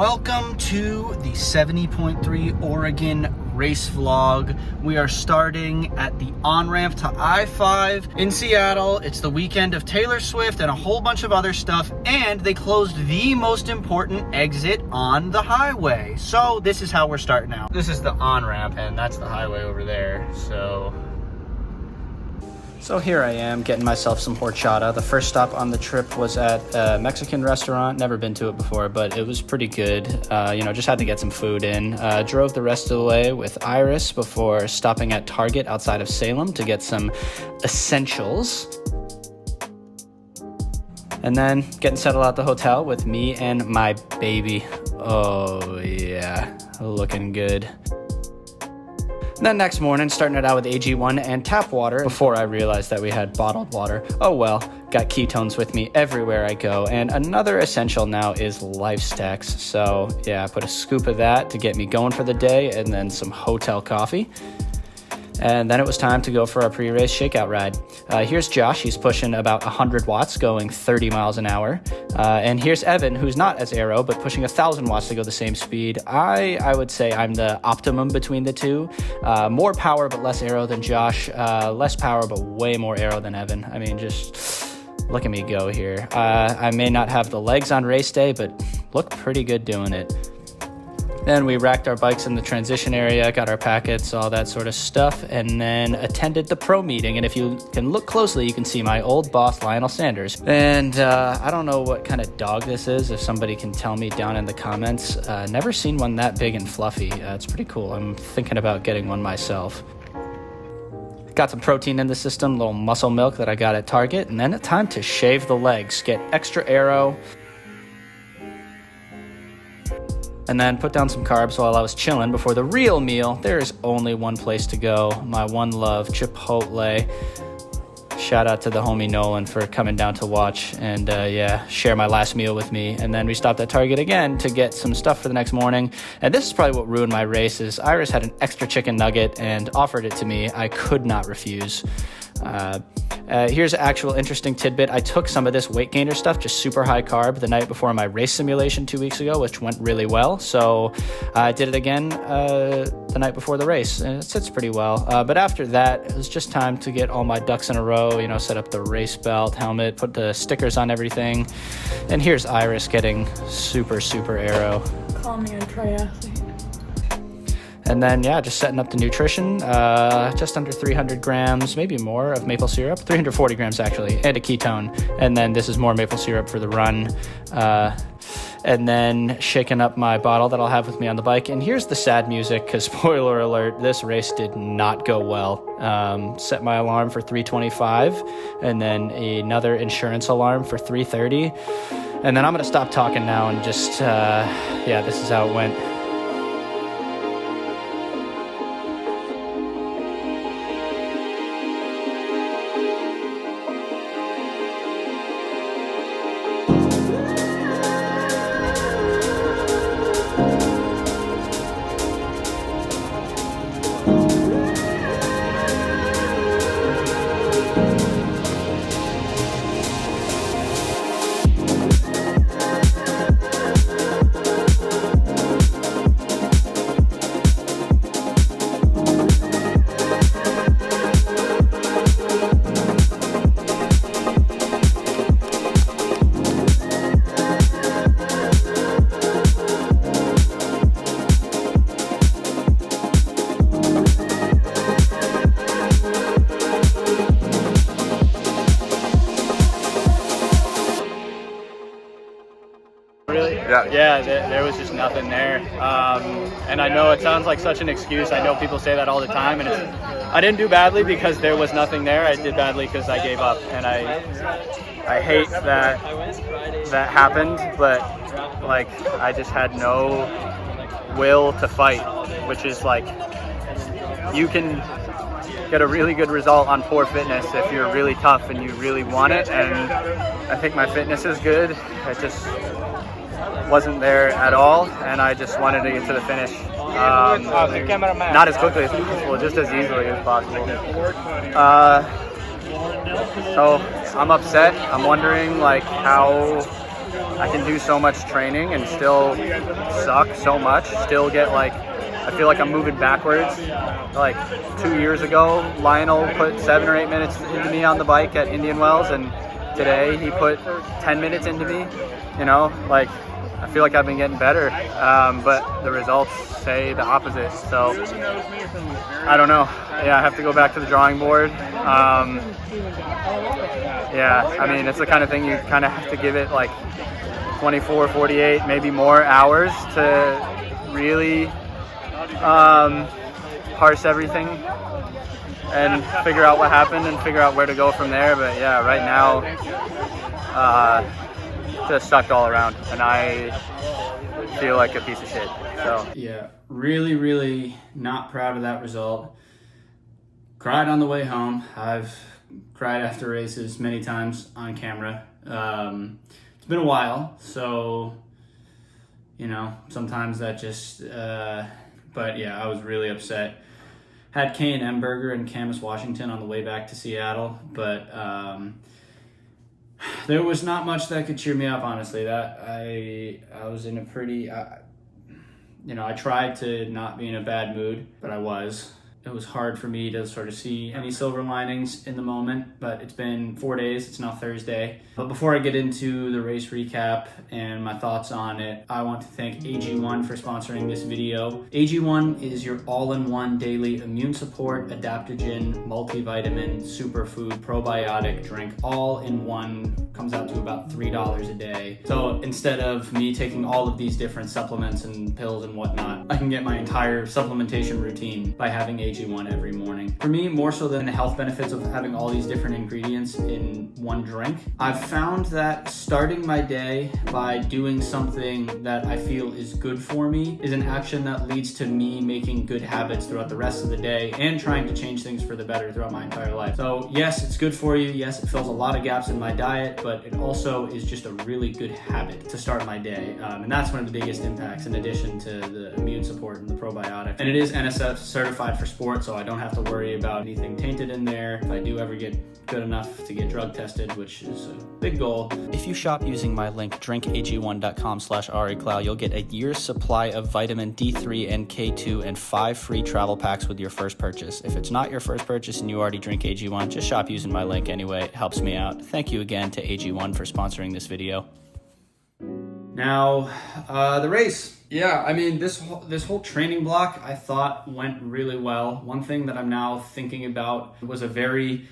Welcome to the 70.3 Oregon race vlog. We are starting at the on-ramp to I-5 in Seattle. It's the weekend of Taylor Swift and a whole bunch of other stuff, and they closed the most important exit on the highway. So this is how we're starting out. This is the on-ramp, and that's the highway over there. So here I am getting myself some horchata. The first stop on the trip was at a Mexican restaurant. Never been to it before, but it was pretty good. Just had to get some food in. Drove the rest of the way with Iris before stopping at Target outside of Salem to get some essentials. And then getting settled at the hotel with me and my baby. Oh yeah, looking good. And then next morning, starting it out with AG1 and tap water before I realized that we had bottled water. Oh well, got ketones with me everywhere I go. And another essential now is Life Stacks. So yeah, I put a scoop of that to get me going for the day, and then some hotel coffee. And then it was time to go for our pre-race shakeout ride. Here's Josh, he's pushing about 100 watts, going 30 miles an hour. And here's Evan, who's not as aero, but pushing 1,000 watts to go the same speed. I would say I'm the optimum between the two. More power, but less aero than Josh. Less power, but way more aero than Evan. I mean, just look at me go here. I may not have the legs on race day, but look pretty good doing it. Then we racked our bikes in the transition area, got our packets, all that sort of stuff, and then attended the pro meeting. And if you can look closely, you can see my old boss, Lionel Sanders. And I don't know what kind of dog this is. If somebody can tell me down in the comments. Never seen one that big and fluffy. It's pretty cool. I'm thinking about getting one myself. Got some protein in the system, little muscle milk that I got at Target. And then it's time to shave the legs, get extra aero. And then put down some carbs while I was chilling before the real meal. There is only one place to go. My one love, Chipotle. Shout out to the homie Nolan for coming down to watch and share my last meal with me. And then we stopped at Target again to get some stuff for the next morning. And this is probably what ruined my race is Iris had an extra chicken nugget and offered it to me. I could not refuse. Here's an actual interesting tidbit. I took some of this weight gainer stuff, just super high carb, the night before my race simulation 2 weeks ago, which went really well. So I did it again the night before the race, and it sits pretty well. But after that, it was just time to get all my ducks in a row, set up the race belt, helmet, put the stickers on everything. And here's Iris getting super, super aero. Call me a triathlete. And then, just setting up the nutrition, just under 300 grams, maybe more of maple syrup, 340 grams actually, and a ketone. And then this is more maple syrup for the run. And then shaking up my bottle that I'll have with me on the bike. And here's the sad music, because spoiler alert, this race did not go well. Set my alarm for 3:25, and then another insurance alarm for 3:30. And then I'm going to stop talking now and just, this is how it went. Yeah, there was just nothing there. And I know it sounds like such an excuse. I know people say that all the time, and I didn't do badly because there was nothing there. I did badly because I gave up, and I hate that happened, but I just had no will to fight, which is you can get a really good result on poor fitness if you're really tough and you really want it, and I think my fitness is good. It just wasn't there at all, and I just wanted to get to the finish. Not as quickly as possible, just as easily as possible. So I'm upset. I'm wondering how I can do so much training and still suck so much, still get like, I feel like I'm moving backwards. Like 2 years ago, Lionel put 7 or 8 minutes into me on the bike at Indian Wells, and today he put 10 minutes into me, you know, like I feel like I've been getting better, but the results say the opposite. So I don't know. Yeah, I have to go back to the drawing board. Yeah, I mean, it's the kind of thing you kind of have to give it like 24, 48, maybe more hours to really parse everything and figure out what happened and figure out where to go from there. But yeah, right now, just sucked all around, and I feel like a piece of shit. So yeah, really not proud of that result. Cried on the way home. I've cried after races many times on camera. It's been a while, so you know, sometimes that just but yeah, I was really upset. Had K&M Burger in Camas, Washington on the way back to Seattle, but there was not much that could cheer me up, honestly. That I was in a pretty, you know, I tried to not be in a bad mood, but I was. It was hard for me to sort of see any silver linings in the moment, but it's been 4 days. It's now Thursday. But before I get into the race recap and my thoughts on it, I want to thank AG1 for sponsoring this video. AG1 is your all-in-one daily immune support, adaptogen, multivitamin, superfood, probiotic drink, all in one. Comes out to about $3 a day. So instead of me taking all of these different supplements and pills and whatnot, I can get my entire supplementation routine by having AG1 every morning. For me, more so than the health benefits of having all these different ingredients in one drink, I've found that starting my day by doing something that I feel is good for me is an action that leads to me making good habits throughout the rest of the day and trying to change things for the better throughout my entire life. So yes, it's good for you. Yes, it fills a lot of gaps in my diet, but it also is just a really good habit to start my day. And that's one of the biggest impacts, in addition to the immune support and the probiotic. And it is NSF certified for sport, so I don't have to worry about anything tainted in there if I do ever get good enough to get drug tested, which is a big goal. If you shop using my link drinkag1.com/RACloud, you'll get a year's supply of vitamin D3 and K2 and 5 free travel packs with your first purchase. If it's not your first purchase and you already drink AG1, just shop using my link anyway. It helps me out. Thank you again to AG1 for sponsoring this video. Now, the race. Yeah, I mean, this whole training block I thought went really well. One thing that I'm now thinking about was a very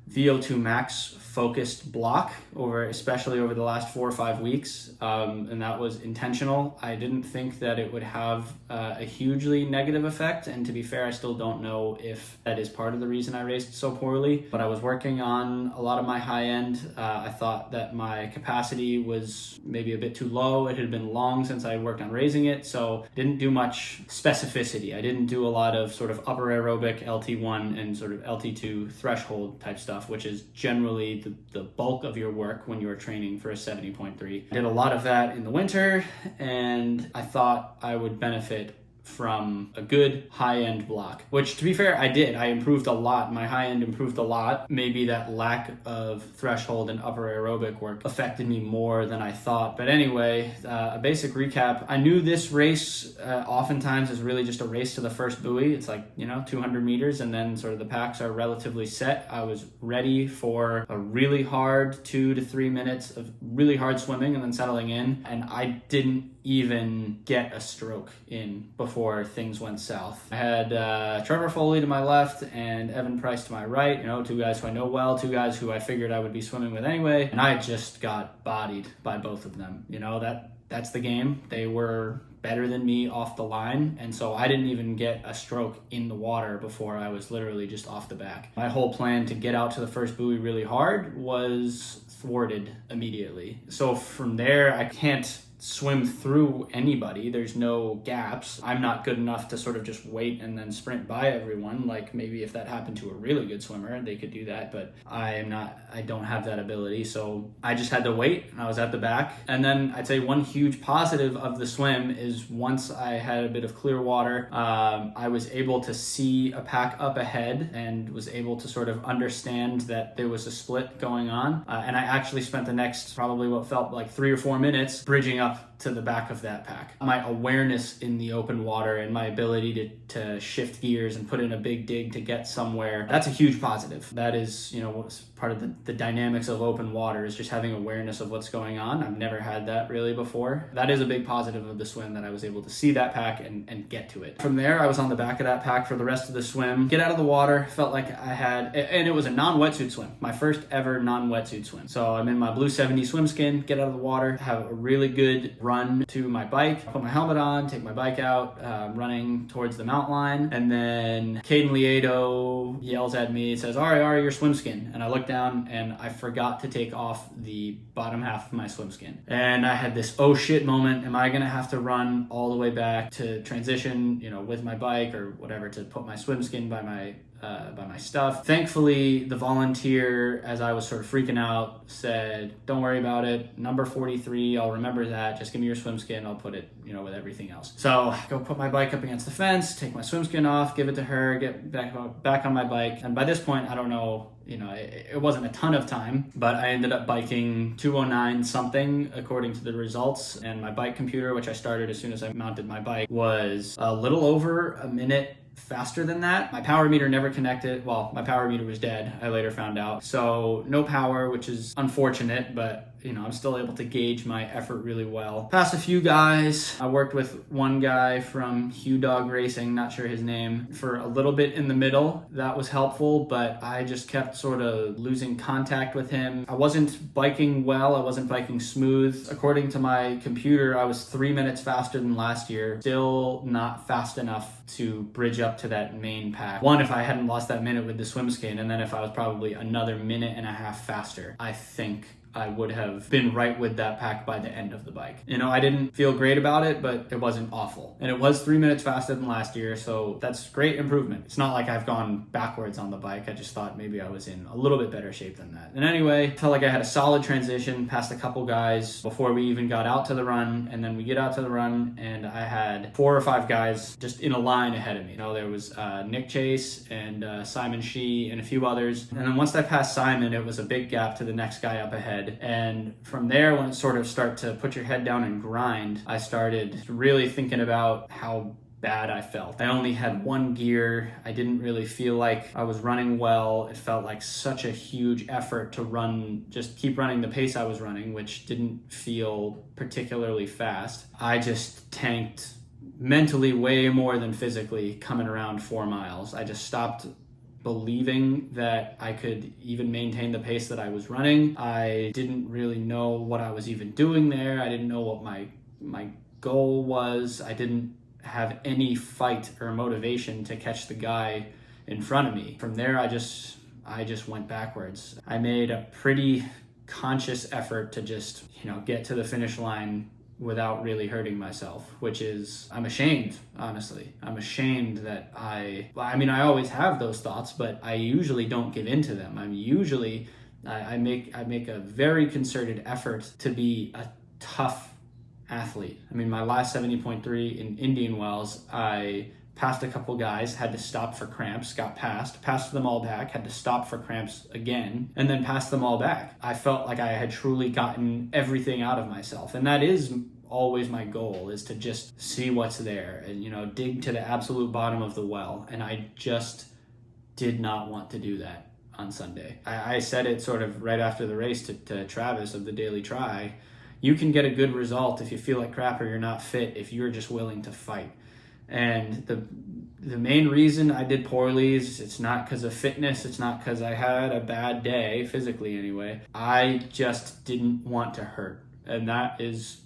VO2 max focused block, especially over the last 4 or 5 weeks, and that was intentional. I didn't think that it would have a hugely negative effect, and to be fair, I still don't know if that is part of the reason I raced so poorly, but I was working on a lot of my high end. I thought that my capacity was maybe a bit too low. It had been long since I worked on raising it, so didn't do much specificity. I didn't do a lot of sort of upper aerobic LT1 and sort of LT2 threshold type stuff, which is generally the bulk of your work when you're training for a 70.3. I did a lot of that in the winter, and I thought I would benefit from a good high-end block, which, to be fair, I did. I improved a lot. My high-end improved a lot. Maybe that lack of threshold and upper aerobic work affected me more than I thought. But anyway, a basic recap. I knew this race oftentimes is really just a race to the first buoy. It's like, 200 meters, and then sort of the packs are relatively set. I was ready for a really hard 2 to 3 minutes of really hard swimming and then settling in, and I didn't even get a stroke in before things went south. I had Trevor Foley to my left and Evan Price to my right, 2 guys who I know well, 2 guys who I figured I would be swimming with anyway, and I just got bodied by both of them. That's the game. They were better than me off the line, and so I didn't even get a stroke in the water before I was literally just off the back. My whole plan to get out to the first buoy really hard was thwarted immediately. So from there, I can't swim through anybody. There's no gaps. I'm not good enough to sort of just wait and then sprint by everyone. Like maybe if that happened to a really good swimmer, they could do that, but I don't have that ability. So I just had to wait, and I was at the back. And then I'd say one huge positive of the swim is once I had a bit of clear water, I was able to see a pack up ahead and was able to sort of understand that there was a split going on. And I actually spent the next probably what felt like 3 or 4 minutes bridging up to the back of that pack. My awareness in the open water and my ability to shift gears and put in a big dig to get somewhere, that's a huge positive. That is, what's part of the dynamics of open water is just having awareness of what's going on. I've never had that really before. That is a big positive of the swim, that I was able to see that pack and get to it. From there, I was on the back of that pack for the rest of the swim. Get out of the water, felt like I had, and it was a non-wetsuit swim, my first ever non-wetsuit swim. So I'm in my blue 70 swim skin, get out of the water, have a really good run to my bike, put my helmet on, take my bike out, running towards the mountain line, and then Caden Lieto yells at me, says, Ari, your swim skin. And I look down and I forgot to take off the bottom half of my swim skin. And I had this oh shit moment. Am I gonna have to run all the way back to transition, with my bike or whatever, to put my swim skin by my stuff? Thankfully, the volunteer, as I was sort of freaking out, said, don't worry about it. Number 43, I'll remember that. Just give me your swim skin. I'll put it, with everything else. So I go put my bike up against the fence, take my swim skin off, give it to her, get back on my bike. And by this point, I don't know, it wasn't a ton of time, but I ended up biking 209 something according to the results. And my bike computer, which I started as soon as I mounted my bike, was a little over a minute faster than that. My power meter never connected. Well, my power meter was dead, I later found out. So no power, which is unfortunate, but I'm still able to gauge my effort really well. Passed a few guys. I worked with one guy from Hugh Dog Racing, not sure his name, for a little bit in the middle. That was helpful, but I just kept sort of losing contact with him. I wasn't biking well. I wasn't biking smooth. According to my computer, I was 3 minutes faster than last year. Still not fast enough to bridge up to that main pack. One, if I hadn't lost that minute with the swim skin, and then if I was probably another minute and a half faster, I think I would have been right with that pack by the end of the bike. I didn't feel great about it, but it wasn't awful. And it was 3 minutes faster than last year, so that's great improvement. It's not like I've gone backwards on the bike. I just thought maybe I was in a little bit better shape than that. And anyway, felt like I had a solid transition past a couple guys before we even got out to the run. And then we get out to the run, and I had 4 or 5 guys just in a line ahead of me. There was Nick Chase and Simon Shee and a few others. And then once I passed Simon, it was a big gap to the next guy up ahead. And from there, when it sort of start to put your head down and grind, I started really thinking about how bad I felt. I only had one gear. I didn't really feel like I was running well. It felt like such a huge effort to just keep running the pace I was running, which didn't feel particularly fast. I just tanked mentally way more than physically coming around 4 miles. I just stopped believing that I could even maintain the pace that I was running. I didn't really know what I was even doing there. I didn't know what my goal was. I didn't have any fight or motivation to catch the guy in front of me. From there, I just went backwards. I made a pretty conscious effort to just, get to the finish line without really hurting myself, which is, I'm ashamed, honestly. I'm ashamed that I always have those thoughts, but I usually don't give in to them. I make a very concerted effort to be a tough athlete. My last 70.3 in Indian Wells, I passed a couple guys, had to stop for cramps, got passed them all back, had to stop for cramps again, and then passed them all back. I felt like I had truly gotten everything out of myself. And that is always my goal, is to just see what's there and, dig to the absolute bottom of the well. And I just did not want to do that on Sunday. I said it sort of right after the race to Travis of the Daily Try. You can get a good result if you feel like crap or you're not fit, if you're just willing to fight. And the main reason I did poorly is it's not because of fitness. It's not because I had a bad day, physically anyway. I just didn't want to hurt. And that is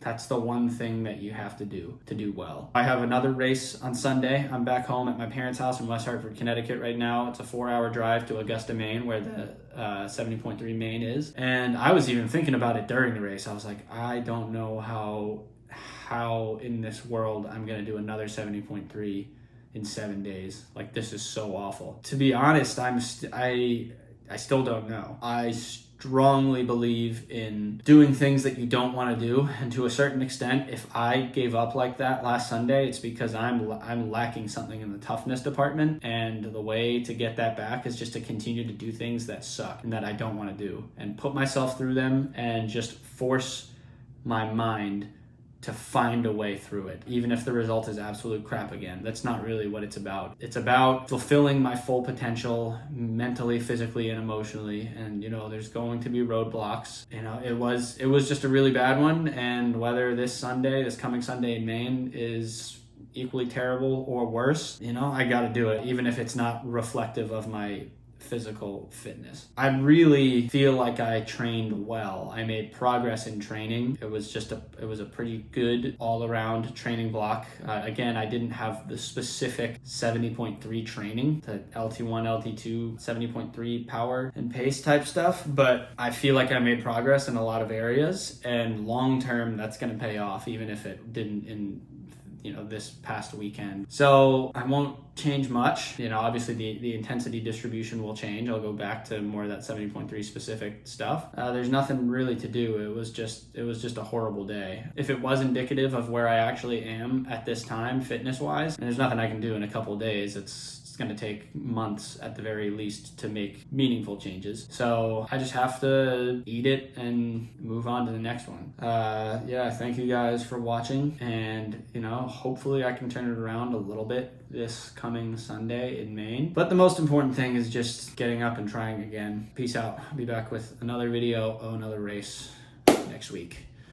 That's the one thing that you have to do well. I have another race on Sunday. I'm back home at my parents' house in West Hartford, Connecticut right now. It's a 4-hour drive to Augusta, Maine, where the 70.3 Maine is. And I was even thinking about it during the race. I was like, I don't know how in this world I'm going to do another 70.3 in 7 days. Like, this is so awful. To be honest, I still don't know. I strongly believe in doing things that you don't want to do, and to a certain extent, if I gave up like that last Sunday, it's because I'm lacking something in the toughness department, and the way to get that back is just to continue to do things that suck and that I don't want to do, and put myself through them and just force my mind to find a way through it, even if the result is absolute crap again. That's not really what it's about. It's about fulfilling my full potential mentally, physically, and emotionally. And, there's going to be roadblocks. It was just a really bad one. And whether this coming Sunday in Maine is equally terrible or worse, I got to do it, even if it's not reflective of my physical fitness. I really feel like I trained well. I made progress in training. It was a pretty good all-around training block. Again, I didn't have the specific 70.3 training, the LT1, LT2, 70.3 power and pace type stuff, but I feel like I made progress in a lot of areas, and long-term that's going to pay off, even if it didn't in this past weekend. So I won't change much. Obviously the intensity distribution will change. I'll go back to more of that 70.3 specific stuff. There's nothing really to do. It was just a horrible day. If it was indicative of where I actually am at this time, fitness wise, and there's nothing I can do in a couple of days. It's going to take months at the very least to make meaningful changes. So I just have to eat it and move on to the next one. Thank you guys for watching, and hopefully I can turn it around a little bit this coming Sunday in Maine. But the most important thing is just getting up and trying again. Peace out. I'll be back with another video of another race next week.